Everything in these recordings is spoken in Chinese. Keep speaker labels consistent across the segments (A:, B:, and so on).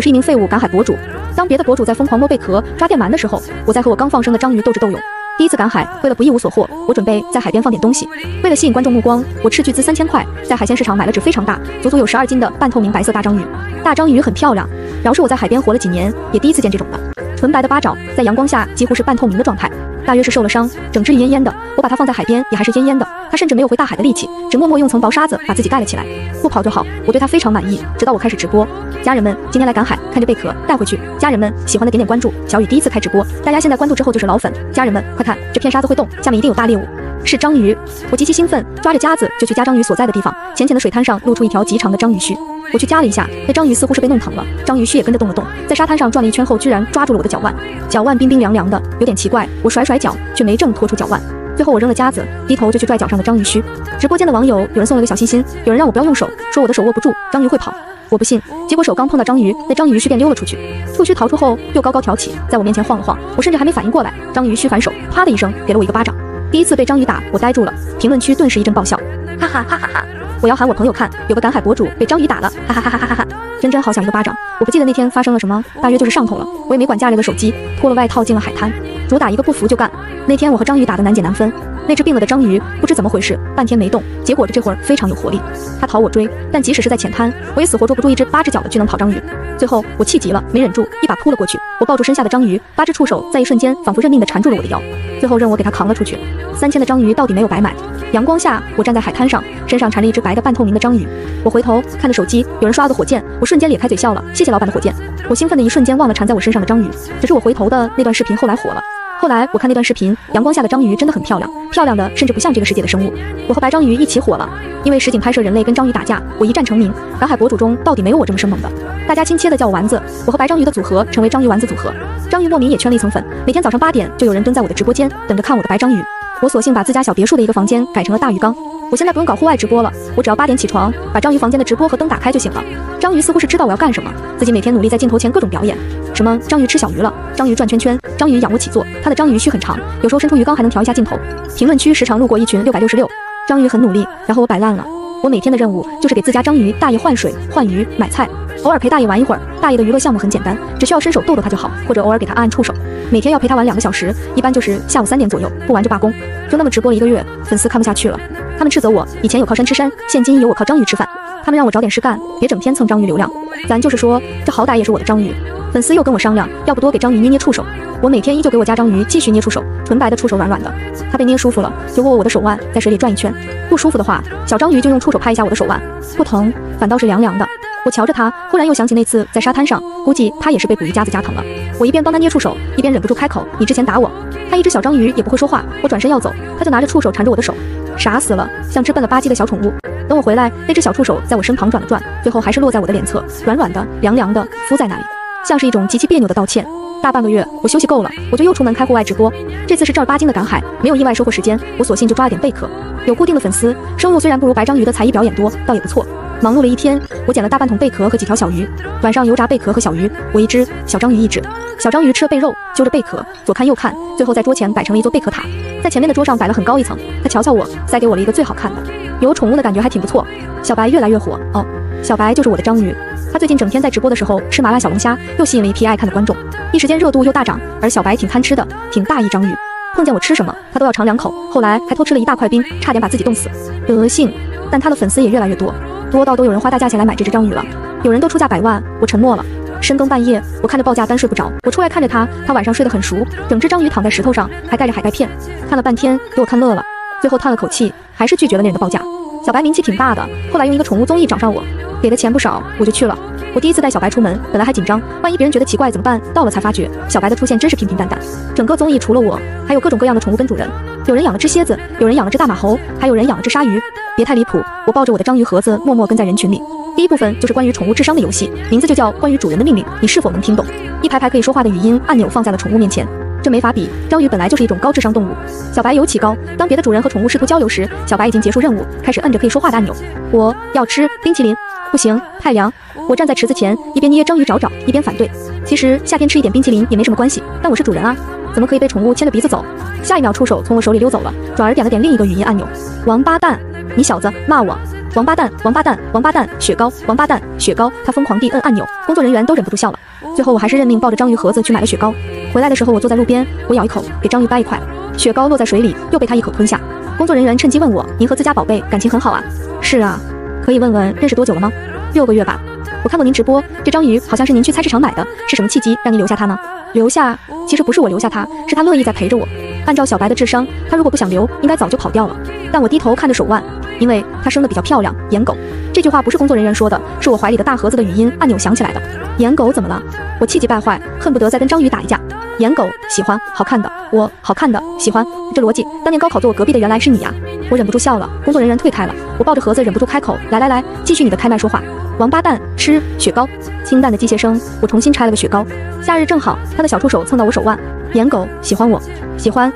A: 是一名废物赶海博主。当别的博主在疯狂摸贝壳、抓电鳗的时候，我在和我刚放生的章鱼斗智斗勇。第一次赶海，为了不一无所获，我准备在海边放点东西。为了吸引观众目光，我斥巨资3000块，在海鲜市场买了只非常大，足足有12斤的半透明白色大章鱼。大章鱼很漂亮，饶是我在海边活了几年，也第一次见这种的。纯白的八爪，在阳光下几乎是半透明的状态，大约是受了伤，整只是奄奄的。我把它放在海边，也还是奄奄的。它甚至没有回大海的力气，只默默用层薄沙子把自己盖了起来。不跑就好，我对它非常满意。直到我开始直播，家人们今天来赶海，看着贝壳带回去。家人们喜欢的点点关注。小雨第一次开直播，大家现在关注之后就是老粉。家人们快看，这片沙子会动，下面一定有大猎物。是章鱼，我极其兴奋，抓着夹子就去夹章鱼所在的地方。浅浅的水滩上露出一条极长的章鱼须，我去夹了一下，那章鱼似乎是被弄疼了，章鱼须也跟着动了动，在沙滩上转了一圈后，居然抓住了我的脚腕，脚腕冰冰凉凉的，有点奇怪。我甩甩脚，却没正拖出脚腕。最后我扔了夹子，低头就去拽脚上的章鱼须。直播间的网友有人送了个小心心，有人让我不要用手，说我的手握不住，章鱼会跑。我不信，结果手刚碰到章鱼，那章鱼须便溜了出去。触须逃出后又高高挑起，在我面前晃了晃，我甚至还没反应过来，章鱼须反手啪的一声给了我一个巴掌。第一次被章鱼打，我呆住了，评论区顿时一阵爆笑，哈哈哈哈哈！我要喊我朋友看，有个赶海博主被章鱼打了，哈哈哈哈哈哈！真好想一个巴掌。我不记得那天发生了什么，大约就是上头了。我也没管家里的手机，脱了外套进了海滩，主打一个不服就干。那天我和章鱼打得难解难分，那只病了的章鱼不知怎么回事，半天没动，结果这会儿非常有活力，它讨我追，但即使是在浅滩，我也死活捉不住一只8只脚的巨能跑章鱼。最后我气急了，没忍住，一把扑了过去，我抱住身下的章鱼，8只触手在一瞬间仿佛认命地缠住了我的腰，最后任我给它扛了出去。3000的章鱼到底没有白买。阳光下，我站在海滩上，身上缠着一只白的半透明的章鱼。我回头看着手机，有人刷了个火箭，我瞬间咧开嘴笑了，谢谢老板的火箭。我兴奋的一瞬间忘了缠在我身上的章鱼，只是我回头的那段视频后来火了。后来我看那段视频，阳光下的章鱼真的很漂亮，漂亮的甚至不像这个世界的生物。我和白章鱼一起火了，因为实景拍摄人类跟章鱼打架，我一战成名。赶海博主中到底没有我这么生猛的，大家亲切的叫我丸子。我和白章鱼的组合成为章鱼丸子组合，章鱼莫名也圈了一层粉。每天早上8点就有人蹲在我的直播间等着看我的白章鱼。我索性把自家小别墅的一个房间改成了大鱼缸。我现在不用搞户外直播了，我只要8点起床，把章鱼房间的直播和灯打开就行了。章鱼似乎是知道我要干什么，自己每天努力在镜头前各种表演，什么章鱼吃小鱼了，章鱼转圈圈，章鱼仰卧起坐，它的章鱼须很长，有时候伸出鱼缸还能调一下镜头。评论区时常路过一群666，章鱼很努力，然后我摆烂了。我每天的任务就是给自家章鱼大爷换水、换鱼、买菜，偶尔陪大爷玩一会儿。大爷的娱乐项目很简单，只需要伸手逗逗他就好，或者偶尔给他按按触手。每天要陪他玩2个小时，一般就是下午3点左右，不玩就罢工。就那么直播了1个月，粉丝看不下去了，他们斥责我以前有靠山吃山，现今有我靠章鱼吃饭。他们让我找点事干，别整天蹭章鱼流量。咱就是说，这好歹也是我的章鱼。粉丝又跟我商量，要不多给章鱼捏捏触手。我每天依旧给我家章鱼继续捏触手，纯白的触手软软的，它被捏舒服了，就握我的手腕在水里转一圈。不舒服的话，小章鱼就用触手拍一下我的手腕，不疼，反倒是凉凉的。我瞧着它，忽然又想起那次在沙滩上，估计它也是被捕鱼夹子夹疼了。我一边帮它捏触手，一边忍不住开口：“你之前打我。”它一只小章鱼也不会说话，我转身要走，它就拿着触手缠着我的手，傻死了，像只笨了吧唧的小宠物。等我回来，那只小触手在我身旁转了转，最后还是落在我的脸侧，软软的、凉凉的，敷在那里，像是一种极其别扭的道歉。大半个月，我休息够了，我就又出门开户外直播。这次是正儿八经的赶海，没有意外收获时间，我索性就抓了点贝壳。有固定的粉丝，收入虽然不如白章鱼的才艺表演多，倒也不错。忙碌了一天，我捡了大半桶贝壳和几条小鱼，晚上油炸贝壳和小鱼，我一只，小章鱼一只。小章鱼吃了贝肉，揪着贝壳，左看右看，最后在桌前摆成了一座贝壳塔，在前面的桌上摆了很高一层。他瞧瞧我，塞给我了一个最好看的，有宠物的感觉还挺不错。小白越来越火哦，小白就是我的章鱼。他最近整天在直播的时候吃麻辣小龙虾，又吸引了一批爱看的观众，一时间热度又大涨。而小白挺贪吃的，挺大一章鱼，碰见我吃什么他都要尝2口，后来还偷吃了一大块冰，差点把自己冻死。德性，但他的粉丝也越来越多，多到都有人花大价钱来买这只章鱼了，有人都出价100万。我沉默了。深更半夜，我看着报价单睡不着，我出来看着他晚上睡得很熟，整只章鱼躺在石头上，还盖着海带片，看了半天给我看乐了，最后叹了口气，还是拒绝了那人的报价。小白名气挺大的，后来用一个宠物综艺找上我，给的钱不少，我就去了。我第一次带小白出门，本来还紧张，万一别人觉得奇怪怎么办？到了才发觉，小白的出现真是平平淡淡。整个综艺除了我，还有各种各样的宠物跟主人，有人养了只蝎子，有人养了只大马猴，还有人养了只鲨鱼。别太离谱，我抱着我的章鱼盒子，默默跟在人群里。第一部分就是关于宠物智商的游戏，名字就叫关于主人的命令，你是否能听懂？一排排可以说话的语音按钮放在了宠物面前，这没法比，章鱼本来就是一种高智商动物。小白尤其高，当别的主人和宠物试图交流时，小白已经结束任务，开始摁着可以说话的按钮。我要吃冰淇淋，不行，太凉。我站在池子前，一边捏章鱼爪爪，一边反对。其实夏天吃一点冰淇淋也没什么关系，但我是主人啊，怎么可以被宠物牵着鼻子走？下一秒触手从我手里溜走了，转而点了点另一个语音按钮。王八蛋，你小子骂我。王八蛋，王八蛋，王八蛋，雪糕，王八蛋，雪糕。他疯狂地摁按钮，工作人员都忍不住笑了。最后我还是认命，抱着章鱼盒子去买了雪糕。回来的时候我坐在路边，我咬一口，给章鱼掰一块，雪糕落在水里，又被他一口吞下。工作人员趁机问我：“您和自家宝贝感情很好啊？”是啊，可以问问认识多久了吗？6个月吧。我看过您直播，这章鱼好像是您去菜市场买的，是什么契机让您留下它呢？留下？其实不是我留下它，是他乐意在陪着我。按照小白的智商，他如果不想留，应该早就跑掉了。但我低头看着手腕，因为它生得比较漂亮，颜狗。这句话不是工作人员说的，是我怀里的大盒子的语音按钮响起来的。颜狗怎么了？我气急败坏，恨不得再跟章鱼打一架。颜狗喜欢好看的，我好看的喜欢，这逻辑，当年高考坐我隔壁的原来是你呀！我忍不住笑了，工作人员退开了，我抱着盒子忍不住开口，来，继续你的开麦说话。王八蛋，吃雪糕。清淡的机械声，我重新拆了个雪糕。夏日正好，他的小触手蹭到我手腕。颜狗喜欢我，喜欢。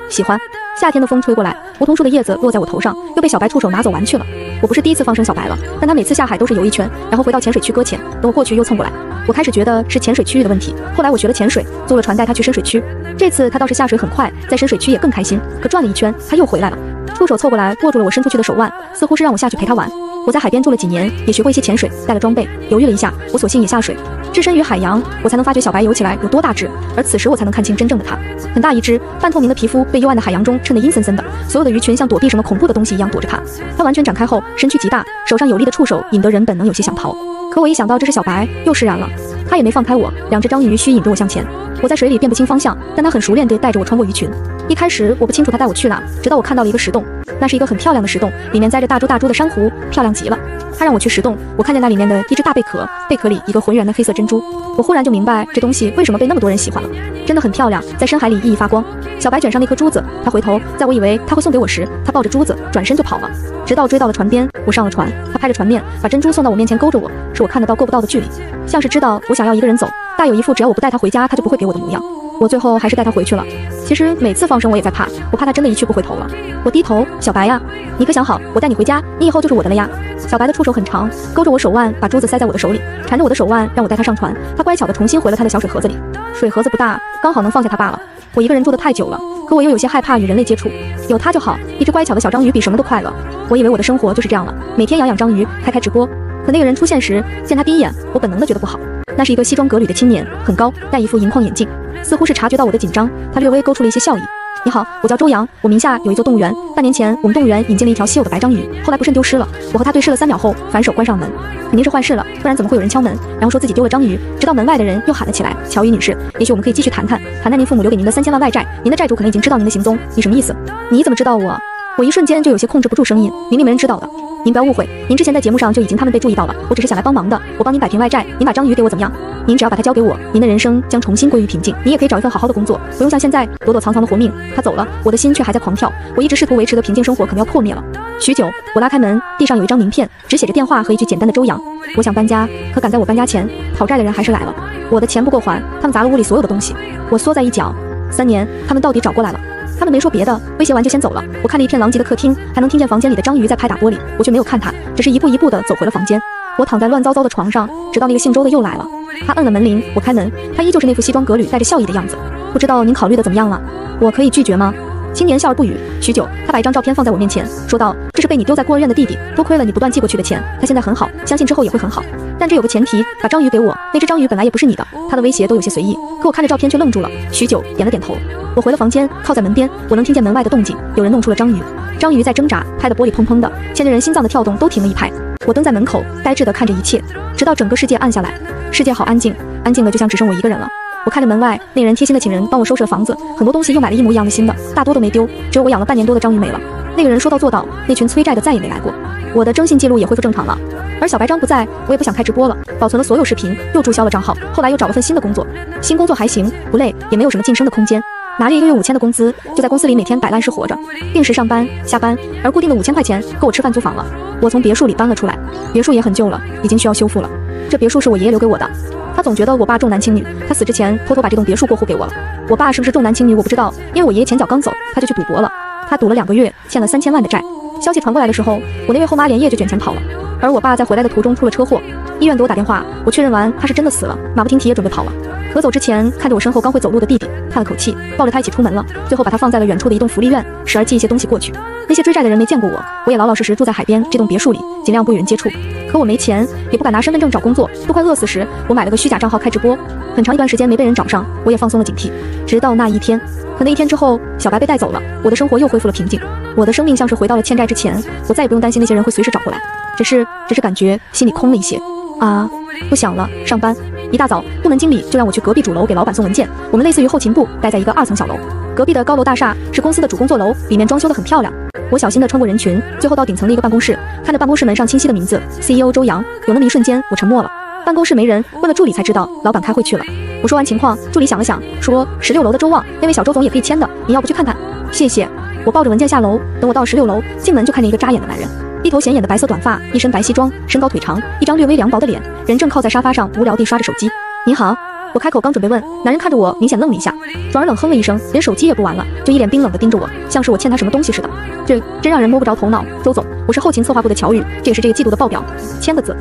A: 夏天的风吹过来，梧桐树的叶子落在我头上，又被小白触手拿走玩去了。我不是第一次放生小白了，但他每次下海都是游一圈，然后回到潜水区搁浅，等我过去又蹭过来。我开始觉得是潜水区域的问题，后来我学了潜水，租了船带他去深水区。这次他倒是下水很快，在深水区也更开心，可转了一圈他又回来了。触手凑过来握住了我伸出去的手腕，似乎是让我下去陪他玩。我在海边住了几年，也学过一些潜水，带了装备。犹豫了一下，我索性也下水。置身于海洋，我才能发觉小白游起来有多大只，而此时我才能看清真正的它。很大一只，半透明的皮肤被幽暗的海洋中衬得阴森森的，所有的鱼群像躲避什么恐怖的东西一样躲着它。它完全展开后，身躯极大，手上有力的触手引得人本能有些想逃。可我一想到这是小白，又释然了。他也没放开我，两只章鱼虚引着我向前。我在水里辨不清方向，但他很熟练地带着我穿过鱼群。一开始我不清楚他带我去哪，直到我看到了一个石洞，那是一个很漂亮的石洞，里面栽着大株的珊瑚，漂亮极了。他让我去石洞，我看见那里面的一只大贝壳，贝壳里一个浑圆的黑色珍珠。我忽然就明白这东西为什么被那么多人喜欢了，真的很漂亮，在深海里熠熠发光。小白卷上那颗珠子，他回头，在我以为他会送给我时，他抱着珠子转身就跑了，直到追到了船边。我上了船，他拍着船面把珍珠送到我面前，勾着我，是我看得到够不到的距离，像是知道我想要一个人走，大有一副只要我不带他回家他就不会给我的模样。我最后还是带他回去了。其实每次放生我也在怕，我怕他真的一去不回头了。我低头，小白呀，你可想好，我带你回家，你以后就是我的了呀。小白的触手很长，勾着我手腕，把珠子塞在我的手里，缠着我的手腕，让我带他上船。他乖巧地重新回了他的小水盒子里，水盒子不大，刚好能放下他罢了。我一个人住得太久了，可我又有些害怕与人类接触，有他就好，一只乖巧的小章鱼比什么都快乐。我以为我的生活就是这样了，每天养章鱼，开直播。可那个人出现时，见他第一眼，我本能地觉得不好。那是一个西装革履的青年，很高，戴一副银框眼镜，似乎是察觉到我的紧张，他略微勾出了一些笑意。你好，我叫周阳，我名下有一座动物园。半年前，我们动物园引进了一条稀有的白章鱼，后来不慎丢失了。我和他对视了3秒后，反手关上门。肯定是坏事了，不然怎么会有人敲门，然后说自己丢了章鱼？直到门外的人又喊了起来：“乔宇女士，也许我们可以继续谈谈您父母留给您的3000万外债。您的债主可能已经知道您的行踪，你什么意思？你怎么知道我？”我一瞬间就有些控制不住声音，明明没人知道的。您不要误会，您之前在节目上就已经他们被注意到了，我只是想来帮忙的，我帮您摆平外债，您把章鱼给我怎么样？您只要把它交给我，您的人生将重新归于平静，你也可以找一份好好的工作，不用像现在躲躲藏藏的活命。他走了，我的心却还在狂跳，我一直试图维持的平静生活可能要破灭了。许久，我拉开门，地上有一张名片，只写着电话和一句简单的周阳。我想搬家，可赶在我搬家前，讨债的人还是来了。我的钱不够还，他们砸了屋里所有的东西。我缩在一角，3年，他们到底找过来了。他们没说别的，威胁完就先走了。我看了一片狼藉的客厅，还能听见房间里的章鱼在拍打玻璃，我却没有看他，只是一步一步地走回了房间。我躺在乱糟糟的床上，直到那个姓周的又来了。他摁了门铃，我开门，他依旧是那副西装革履带着笑意的样子。不知道您考虑的怎么样了？我可以拒绝吗？青年笑而不语。许久，他把一张照片放在我面前，说道：“这是被你丢在孤儿院的弟弟，多亏了你不断寄过去的钱，他现在很好，相信之后也会很好。但这有个前提，把章鱼给我。那只章鱼本来也不是你的。”他的威胁都有些随意，可我看着照片却愣住了。许久，点了点头。我回了房间，靠在门边，我能听见门外的动静，有人弄出了章鱼。章鱼在挣扎，拍得玻璃砰砰的，牵着人心脏的跳动都停了一拍。我蹲在门口，呆滞地看着一切，直到整个世界暗下来。世界好安静，安静的就像只剩我一个人了。我看着门外，那人贴心的请人帮我收拾了房子，很多东西又买了一模一样的新的，大多都没丢，只有我养了半年多的章鱼没了。那个人说到做到，那群催债的再也没来过。我的征信记录也恢复正常了，而小白章不在，我也不想开直播了，保存了所有视频，又注销了账号。后来又找了份新的工作，新工作还行，不累，也没有什么晋升的空间。拿着1个月5000的工资，就在公司里每天摆烂式活着，定时上班下班，而固定的5000块钱够我吃饭租房了。我从别墅里搬了出来，别墅也很旧了，已经需要修复了。这别墅是我爷爷留给我的，他总觉得我爸重男轻女，他死之前偷偷把这栋别墅过户给我了。我爸是不是重男轻女我不知道，因为我爷爷前脚刚走，他就去赌博了，他赌了2个月，欠了3000万的债。消息传过来的时候，我那月后妈连夜就卷钱跑了，而我爸在回来的途中出了车祸，医院给我打电话，我确认完他是真的死了，马不停蹄也准备跑了。临走之前，看着我身后刚会走路的弟弟，叹了口气，抱着他一起出门了。最后把他放在了远处的一栋福利院，时而寄一些东西过去。那些追债的人没见过我，我也老老实实住在海边这栋别墅里，尽量不与人接触。可我没钱，也不敢拿身份证找工作，都快饿死时，我买了个虚假账号开直播。很长一段时间没被人找上，我也放松了警惕。直到那一天，可那一天之后，小白被带走了，我的生活又恢复了平静。我的生命像是回到了欠债之前，我再也不用担心那些人会随时找过来。只是感觉心里空了一些。啊，不想了，上班。一大早，部门经理就让我去隔壁主楼给老板送文件。我们类似于后勤部，待在一个2层小楼。隔壁的高楼大厦是公司的主工作楼，里面装修得很漂亮。我小心地穿过人群，最后到顶层的一个办公室，看着办公室门上清晰的名字 CEO 周阳。有那么一瞬间，我沉默了。办公室没人，问了助理才知道老板开会去了。我说完情况，助理想了想，说16楼的周旺，那位小周总也可以签的，你要不去看看？谢谢。我抱着文件下楼，等我到16楼，进门就看见一个扎眼的男人。一头显眼的白色短发，一身白西装，身高腿长，一张略微凉薄的脸，人正靠在沙发上无聊地刷着手机。你好，我开口刚准备问，男人看着我明显愣了一下，转而冷哼了一声，连手机也不玩了，就一脸冰冷地盯着我，像是我欠他什么东西似的。这真让人摸不着头脑。周总，我是后勤策划部的乔宇，这也是这个季度的报表，签个字。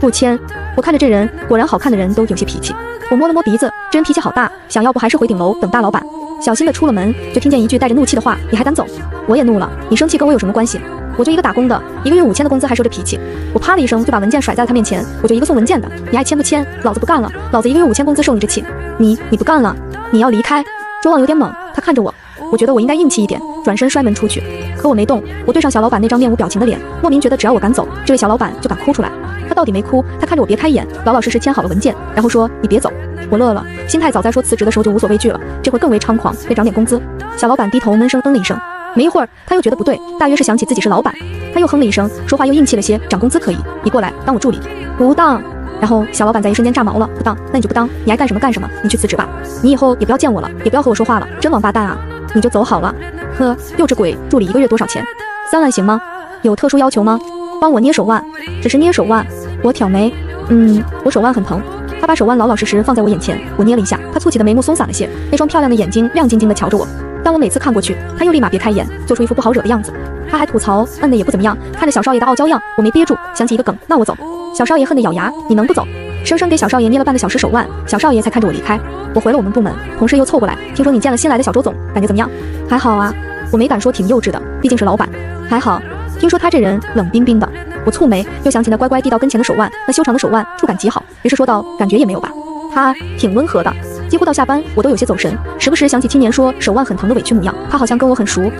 A: 不签。我看着这人，果然好看的人都有些脾气。我摸了摸鼻子，这人脾气好大，想要不还是回顶楼等大老板。小心地出了门，就听见一句带着怒气的话，你还敢走？我也怒了，你生气跟我有什么关系？我就一个打工的，1个月5000的工资还说着脾气。我啪的一声就把文件甩在了他面前，我就一个送文件的，你爱签不签？老子不干了，老子1个月5000工资受你这气，你不干了？你要离开？周旺有点懵，他看着我，我觉得我应该硬气一点，转身摔门出去。可我没动，我对上小老板那张面无表情的脸，莫名觉得只要我敢走，这位小老板就敢哭出来。他到底没哭，他看着我别开眼，老老实实签好了文件，然后说你别走。我乐了，心态早在说辞职的时候就无所畏惧了，这会更为猖狂，得涨点工资。小老板低头闷声嗯了一声，没一会儿他又觉得不对，大约是想起自己是老板，他又哼了一声，说话又硬气了些，涨工资可以，你过来当我助理。不当。然后小老板在一瞬间炸毛了，不当，那你就不当，你爱干什么干什么，你去辞职吧，你以后也不要见我了，也不要和我说话了，真王八蛋啊，你就走好了。呵，幼稚鬼，助理1个月多少钱？3万行吗？有特殊要求吗？帮我捏手腕。只是捏手腕。我挑眉，我手腕很疼。他把手腕老老实实放在我眼前，我捏了一下，他蹙起的眉目松散了些，那双漂亮的眼睛亮晶晶地瞧着我。但我每次看过去，他又立马别开眼，做出一副不好惹的样子。他还吐槽摁的也不怎么样，看着小少爷的傲娇样，我没憋住，想起一个梗，那我走。小少爷恨得咬牙，你能不走？生生给小少爷捏了半个小时手腕，小少爷才看着我离开。我回了我们部门，同事又凑过来，听说你见了新来的小周总，感觉怎么样？还好啊，我没敢说挺幼稚的，毕竟是老板。还好，听说他这人冷冰冰的。我蹙眉，又想起那乖乖递到跟前的手腕，那修长的手腕触感极好，于是说道，感觉也没有吧。他挺温和的，几乎到下班我都有些走神，时不时想起青年说手腕很疼的委屈模样，他好像跟我很熟。